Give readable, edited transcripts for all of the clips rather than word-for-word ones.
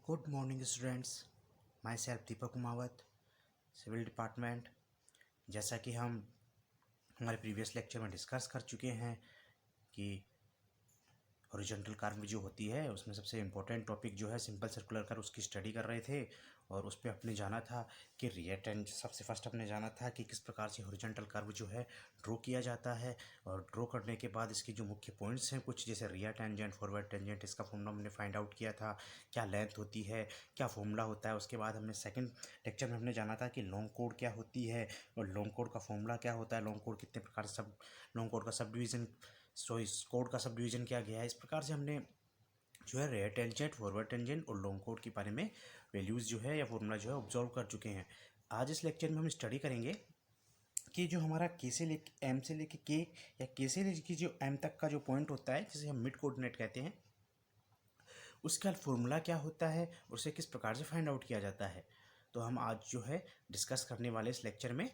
Good morning students, myself Deepak Kumawat, civil department. जैसा कि हम हमारे प्रीवियस लेक्चर में डिस्कस कर चुके हैं कि हॉरिजॉन्टल कर्व जो होती है उसमें सबसे इम्पोर्टेंट टॉपिक जो है सिंपल सर्कुलर कर्व, उसकी स्टडी कर रहे थे। और उस पर हमने जाना था कि रियर टेंजेंट, सबसे फर्स्ट हमने जाना था कि किस प्रकार से हॉरिजॉन्टल कर्व जो है ड्रॉ किया जाता है। और ड्रॉ करने के बाद इसके जो मुख्य पॉइंट्स हैं कुछ, जैसे रियर टेंजेंट, फॉरवर्ड टेंजेंट, इसका फॉर्मूला हमने फाइंड आउट किया था, क्या लेंथ होती है, क्या फॉर्मूला होता है। उसके बाद हमने सेकंड लेक्चर में हमने जाना था कि लॉन्ग कोड क्या होती है और लॉन्ग कोड का फॉर्मूला क्या होता है, लॉन्ग कोड कितने प्रकार से सब लॉन्ग कोड का सब डिवीज़न, सो इस कोड का सब डिवीज़न क्या गया है। इस प्रकार से हमने जो है रेयर टेंजेंट, फॉरवर्ड टेंजेंट और लॉन्ग कोड के बारे में वैल्यूज़ जो है या फॉर्मूला जो है ऑब्जर्व कर चुके हैं। आज इस लेक्चर में हम स्टडी करेंगे कि जो हमारा के से लेके एम से लेके के या के से लेके जो एम तक का जो पॉइंट होता है, जिसे हम मिड कोऑर्डिनेट कहते हैं, उसका फॉर्मूला क्या होता है और उसे किस प्रकार से फाइंड आउट किया जाता है। तो हम आज जो है डिस्कस करने वाले इस लेक्चर में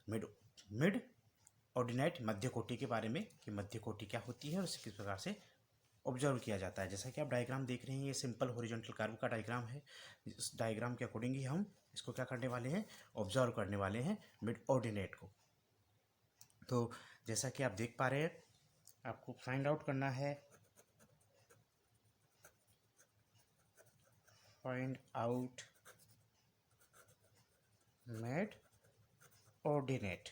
मिड मिड ऑर्डिनेट, मध्य कोटि के बारे में, कि मध्य कोटि क्या होती है और उसे किस प्रकार से ऑब्जर्व किया जाता है। जैसा कि आप डायग्राम देख रहे हैं, ये सिंपल हॉरिजॉन्टल कर्व का डायग्राम है। इस डायग्राम के अकॉर्डिंग ही हम इसको क्या करने वाले हैं, ऑब्जर्व करने वाले हैं मिड ऑर्डिनेट को। तो जैसा कि आप देख पा रहे हैं, आपको फाइंड आउट करना है, फाइंड आउट मिड ऑर्डिनेट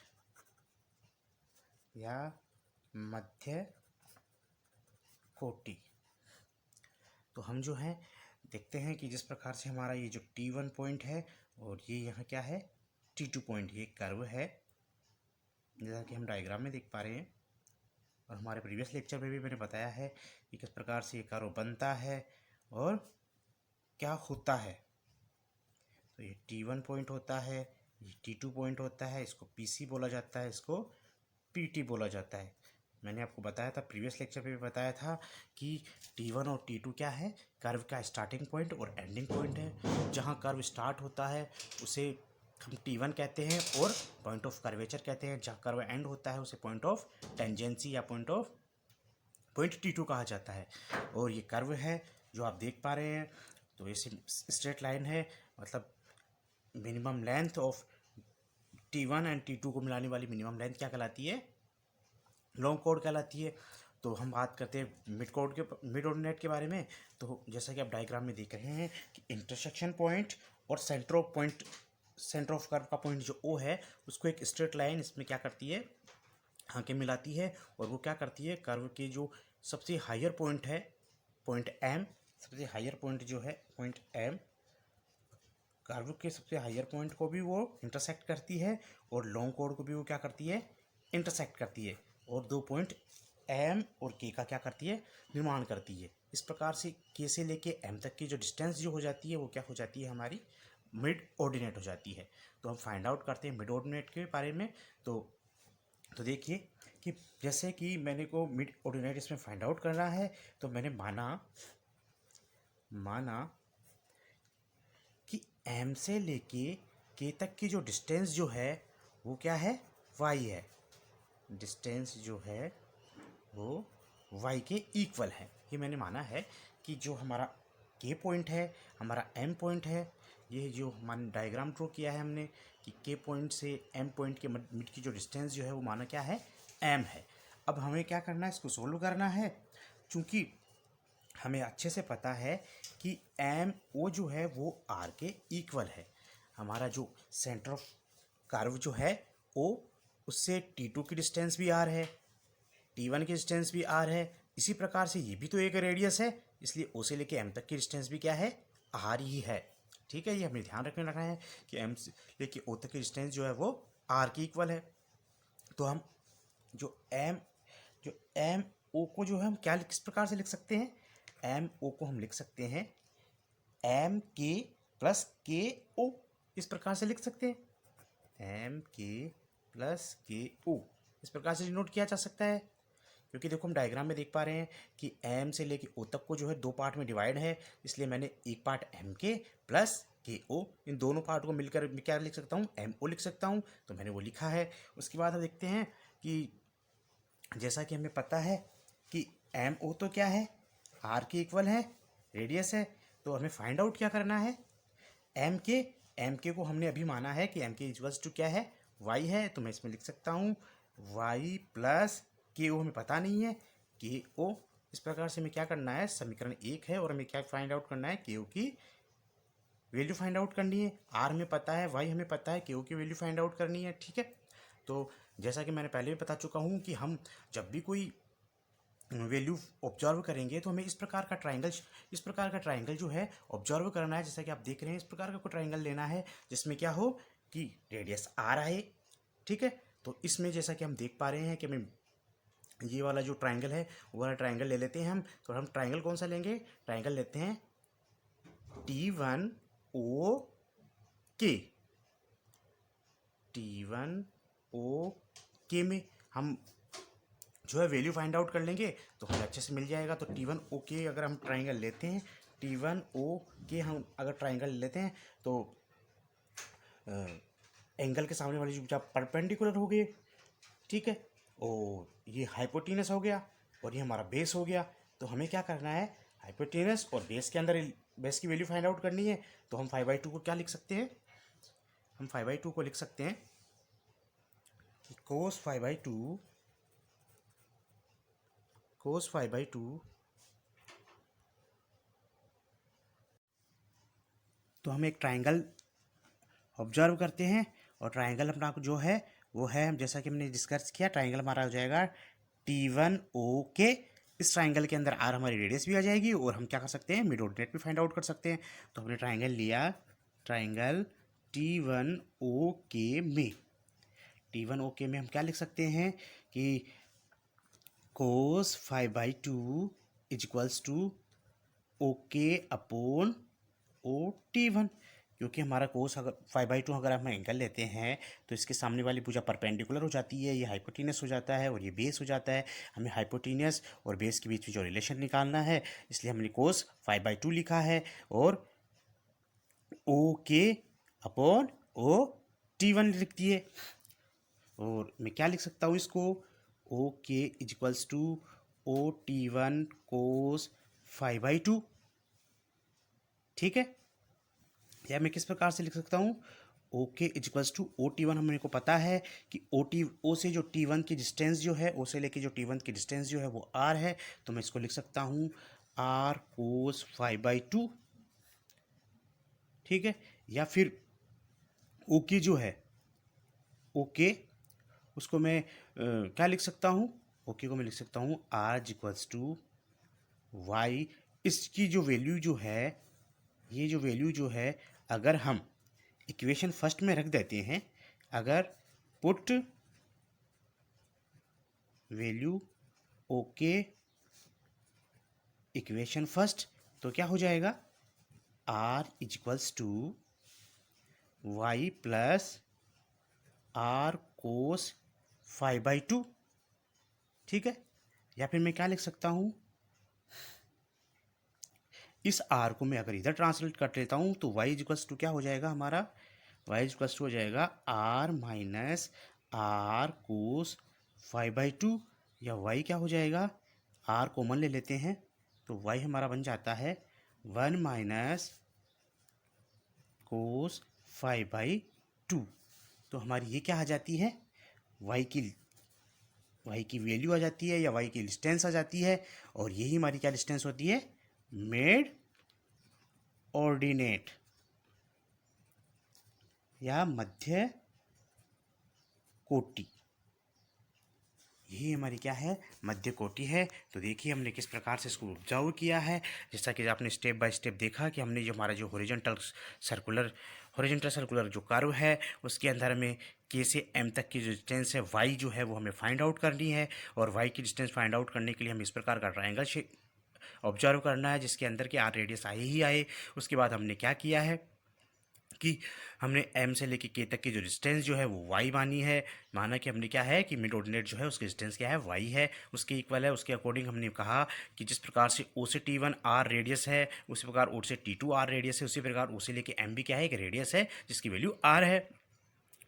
या मध्य कोटि। तो हम जो है देखते हैं कि जिस प्रकार से हमारा ये जो T1 पॉइंट है और ये यहाँ क्या है T2 पॉइंट, ये कर्व है, जैसा कि हम डायग्राम में देख पा रहे हैं। और हमारे प्रीवियस लेक्चर में भी मैंने बताया है कि किस प्रकार से ये कर्व बनता है और क्या होता है। तो ये T1 पॉइंट होता है, ये T2 पॉइंट होता है, इसको PC बोला जाता है, इसको PT बोला जाता है। मैंने आपको बताया था, प्रीवियस लेक्चर पे भी बताया था कि T1 और T2 क्या है, कर्व का स्टार्टिंग पॉइंट और एंडिंग पॉइंट है। जहाँ कर्व स्टार्ट होता है उसे हम T1 कहते हैं और पॉइंट ऑफ कर्वेचर कहते हैं। जहाँ कर्व एंड होता है उसे पॉइंट ऑफ टेंजेंसी या पॉइंट T2 कहा जाता है। और ये कर्व है जो आप देख पा रहे हैं, तो ये स्ट्रेट लाइन है, मतलब minimum length of T1 and T2 को मिलाने वाली मिनिमम लेंथ क्या कहलाती है, लॉन्ग कोड कहलाती है। तो हम बात करते हैं मिड ऑर्डिनेट के बारे में। तो जैसा कि आप डायग्राम में देख रहे हैं कि इंटरसेक्शन पॉइंट और सेंटर ऑफ कर्व का पॉइंट जो O है, उसको एक स्ट्रेट लाइन इसमें क्या करती है, आके मिलाती है। और वो क्या करती है, कर्व के जो सबसे हायर पॉइंट है, पॉइंट M, सबसे हायर पॉइंट जो है पॉइंट M, कर्व के सबसे हायर पॉइंट को भी वो इंटरसेक्ट करती है और लॉन्ग कोड को भी वो क्या करती है, इंटरसेक्ट करती है। और दो पॉइंट M और K का क्या करती है, निर्माण करती है। इस प्रकार से K से लेके M तक की जो डिस्टेंस जो हो जाती है वो क्या हो जाती है, हमारी मिड ऑर्डिनेट हो जाती है। तो हम फाइंड आउट करते हैं मिड ऑर्डिनेट के बारे में। तो देखिए कि जैसे कि मैंने को मिड ऑर्डिनेट इसमें फाइंड आउट करना है, तो मैंने माना कि M से लेके K तक की जो डिस्टेंस जो है वो क्या है, y है। डिस्टेंस जो है वो y के इक्वल है। ये मैंने माना है कि जो हमारा K पॉइंट है, हमारा M पॉइंट है, ये जो हमारे डायग्राम ड्रॉ किया है हमने कि K पॉइंट से M पॉइंट के मिड की जो डिस्टेंस जो है वो माना क्या है, M है। अब हमें क्या करना है, इसको सोल्व करना है। चूँकि हमें अच्छे से पता है कि MO जो है वो R के इक्वल है। हमारा जो सेंटर ऑफ कर्व जो है O, उससे T2 की डिस्टेंस भी R है, T1 की डिस्टेंस भी R है। इसी प्रकार से ये भी तो एक रेडियस है, इसलिए O से लेके M तक की डिस्टेंस भी क्या है, R ही है। ठीक है, ये हमें ध्यान रखने लगा है कि M से लेके O तक की डिस्टेंस जो है वो R के इक्वल है। तो हम जो M O को जो है हम क्या किस प्रकार से लिख सकते हैं, MO को हम लिख सकते हैं MK प्लस KO, इस प्रकार से लिख सकते हैं। MK प्लस KO इस प्रकार से डिनोट किया जा सकता है। क्योंकि देखो हम डायग्राम में देख पा रहे हैं कि M से लेके O तक को जो है दो पार्ट में डिवाइड है, इसलिए मैंने एक पार्ट MK प्लस KO, इन दोनों पार्ट को मिलकर क्या लिख सकता हूँ, MO लिख सकता हूँ। तो मैंने वो लिखा है। उसके बाद हम देखते हैं कि जैसा कि हमें पता है कि MO तो क्या है, R के इक्वल है, रेडियस है। तो हमें फाइंड आउट क्या करना है, एम के को हमने अभी माना है कि एम के इक्वल्स टू क्या है, वाई है, तो मैं इसमें लिख सकता हूँ वाई प्लस के ओ हमें पता नहीं है, के ओ। इस प्रकार से हमें क्या करना है, समीकरण 1 है और हमें क्या फाइंड आउट करना है, के ओ की वैल्यू फाइंड आउट करनी है। आर हमें पता है, वाई हमें पता है, के ओ की वैल्यू फाइंड आउट करनी है। ठीक है, तो जैसा कि मैंने पहले भी बता चुका हूँ कि हम जब भी कोई वैल्यू ऑब्जर्व करेंगे तो हमें इस प्रकार का ट्राइंगल जो है ऑब्जर्व करना है। जैसा कि आप देख रहे हैं, इस प्रकार का कोई ट्राइंगल लेना है जिसमें क्या हो कि रेडियस आर आए। ठीक है, तो इसमें जैसा कि हम देख पा रहे हैं कि हमें ये वाला जो ट्राइंगल है वो वाला ट्राइंगल ले लेते हैं हम। तो हम ट्राइंगल कौन सा लेंगे, ट्राइंगल लेते हैं T1O के। T1O के में हम जो है वैल्यू फाइंड आउट कर लेंगे तो हमें अच्छे से मिल जाएगा। तो T1O के अगर हम ट्राइंगल लेते हैं, T1O के हम अगर ट्राइंगल लेते हैं तो एंगल के सामने वाली जो परपेंडिकुलर हो गई। ठीक है, और ये हाइपोटेनस हो गया और ये हमारा बेस हो गया। तो हमें क्या करना है, हाइपोटेनस और बेस के अंदर बेस की वैल्यू फाइंड आउट करनी है। तो हम 5/2 को क्या लिख सकते हैं, हम 5/2 को लिख सकते हैं कि cos 5/2 तो हम एक ट्राइंगल ऑब्जर्व करते हैं और ट्राइंगल अपना जो है वो है, जैसा कि हमने डिस्कस किया, ट्राइंगल हमारा हो जाएगा T1O के। इस ट्राइंगल के अंदर आर हमारी रेडियस भी आ जाएगी और हम क्या कर सकते हैं, मिड ऑर्डिनेट भी फाइंड आउट कर सकते हैं। तो हमने ट्राइंगल लिया, ट्राइंगल T1O के में, T1O के में हम क्या लिख सकते हैं कि cos 5/2 is equals to okay upon O T1, क्योंकि हमारा कोस अगर 5/2 अगर हम एंगल लेते हैं तो इसके सामने वाली भुजा परपेंडिकुलर हो जाती है, ये हाइपोटेनस हो जाता है और ये बेस हो जाता है। हमें हाइपोटेनस और बेस के बीच में जो रिलेशन निकालना है, इसलिए हमने कोस 5/2 लिखा है और ओ के अपॉन ओ T1 लिख दिए। और मैं क्या लिख सकता हूँ इसको, O K is equals to O T1 cos 5/2। ठीक है, या मैं किस प्रकार से लिख सकता हूँ, ओ K is equals to O T1। हमें को पता है कि ओ से जो T1 की डिस्टेंस जो है, ओ से लेके जो T1 की डिस्टेंस जो है वो आर है। तो मैं इसको लिख सकता हूँ आर कोस 5/2। ठीक है, या फिर ओ के जो है, ओ के उसको मैं क्या लिख सकता हूँ, ओ के को मैं लिख सकता हूँ R is equals to Y. इसकी जो वैल्यू जो है, ये जो वैल्यू जो है, अगर हम इक्वेशन फर्स्ट में रख देते हैं, अगर put value okay equation first, तो क्या हो जाएगा, R is equals to Y plus R cos 5/2। ठीक है, या फिर मैं क्या लिख सकता हूँ, इस आर को मैं अगर इधर ट्रांसलेट कर लेता हूँ तो वाई इज इक्वल्स टू क्या हो जाएगा हमारा, वाई इज इक्वल्स टू हो जाएगा आर माइनस आर कोस 5/2, या वाई क्या हो जाएगा, आर कॉमन ले लेते हैं तो वाई हमारा बन जाता है 1 माइनस कोस 5/2। तो हमारी ये क्या आ जाती है, वाई की वैल्यू आ जाती है या वाई की डिस्टेंस आ जाती है। और यही हमारी क्या डिस्टेंस होती है, मिड ऑर्डिनेट या मध्य कोटि। यही हमारी क्या है, मध्य कोटि है। तो देखिए हमने किस प्रकार से इसको ऑब्जर्व किया है, जैसा कि आपने स्टेप बाय स्टेप देखा कि हमने जो हमारा जो हॉरिजॉन्टल सर्कुलर जो कर्व है उसके अंदर हमें के से एम तक की जो डिस्टेंस है वाई जो है वो हमें फाइंड आउट करनी है। और वाई की डिस्टेंस फाइंड आउट करने के लिए हमें इस प्रकार का ट्राइंगल ऑब्जर्व करना है जिसके अंदर के आर रेडियस आए ही आए। उसके बाद हमने क्या किया है कि हमने m से लेके k तक की जो डिस्टेंस जो है वो y मानी है। माना कि हमने क्या है कि मिड ऑर्डिनेट जो है उसकी डिस्टेंस क्या है, y है, उसके इक्वल है। उसके अकॉर्डिंग हमने कहा कि जिस प्रकार से o से T1 r रेडियस है, उसी प्रकार o से T2 r रेडियस है, उसी प्रकार o से लेके m भी क्या है, एक रेडियस है जिसकी वैल्यू r है।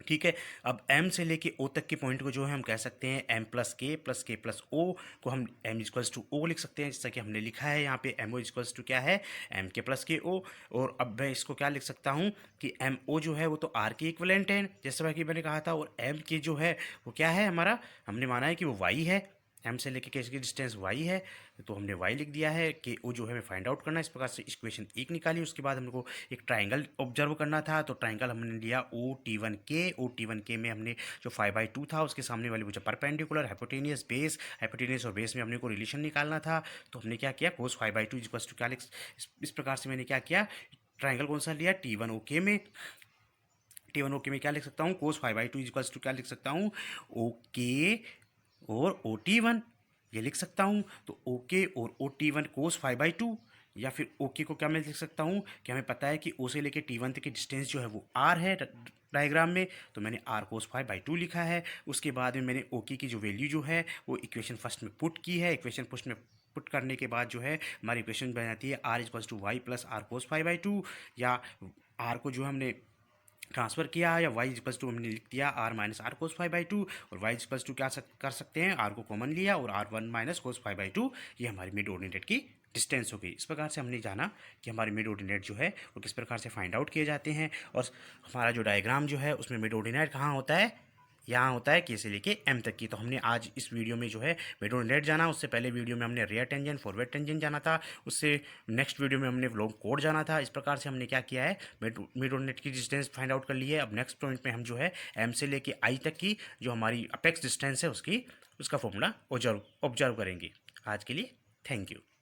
ठीक है। अब m से लेके o तक के पॉइंट को जो है हम कह सकते हैं m plus k plus o को हम m इक्वल्स टू o लिख सकते हैं, जैसा कि हमने लिखा है यहाँ पे m o इक्वल्स टू क्या है m k प्लस के o। और अब मैं इसको क्या लिख सकता हूँ कि m o जो है वो तो r के इक्वलेंट है जैसा कि मैंने कहा था, और m k जो है वो क्या है हमारा, हमने माना है कि वो y है, m से लेके k की डिस्टेंस y है, तो हमने y लिख दिया है। कि o जो है हमें फाइंड आउट करना है, इस प्रकार से इक्वेशन 1 निकाली। उसके बाद हमको एक ट्राइंगल ऑब्जर्व करना था, तो ट्राइंगल हमने लिया O T1K में हमने जो 5/2 था उसके सामने वाली वो परपेंडिकुलर हाइपोटेनियस बेस, हाइपोटेनियस और बेस में हमने को रिलेशन निकालना था। तो हमने क्या किया, कोस 5/2 इक्वल्स टू क्या लिख, इस प्रकार से मैंने क्या किया, ट्राइंगल कौन सा लिया, T1OK में। T1OK में क्या लिख सकता हूँ, कोस 5/2 इक्वल्स टू क्या लिख सकता हूँ, ओके और OT1 ये लिख सकता हूँ। तो ओके और OT1 कोस 5/2, या फिर ओके को क्या मैं लिख सकता हूँ कि हमें पता है कि ओ से लेके T1 तक की डिस्टेंस जो है वो r है डायग्राम में, तो मैंने r कोस 5/2 लिखा है। उसके बाद में मैंने ओके की जो वैल्यू जो है वो इक्वेशन फर्स्ट में पुट की है। इक्वेशन फर्स्ट में पुट करने के बाद जो है हमारी इक्वेशन बन जाती है r equals to Y plus R cos 5/2, या r को जो हमने ट्रांसफर किया, या y इक्वल्स टू हमने लिख दिया r माइनस आर कोस 5/2, और y इक्वल्स टू क्या कर सकते हैं, r को कॉमन लिया और r1 माइनस कोस 5/2, ये हमारी मिड ऑर्डिनेट की डिस्टेंस हो गई। इस प्रकार से हमने जाना कि हमारे मिड ऑर्डिनेट जो है वो किस प्रकार से फाइंड आउट किए जाते हैं, और हमारा जो डायग्राम जो है उसमें मिड ऑर्डिनेट कहाँ होता है, यहाँ होता है के से लेके m तक की। तो हमने आज इस वीडियो में जो है मिड ऑर्डिनेट जाना, उससे पहले वीडियो में हमने रियर टेंजेंट फॉरवर्ड टेंजेंट जाना था, उससे नेक्स्ट वीडियो में हमने लॉन्ग कोड जाना था। इस प्रकार से हमने क्या किया है, मिड ऑर्डिनेट की डिस्टेंस फाइंड आउट कर ली है। अब नेक्स्ट पॉइंट में हम जो है m से लेके i तक की जो हमारी अपेक्स डिस्टेंस है उसका फॉर्मूला ऑब्जर्व करेंगे। आज के लिए थैंक यू।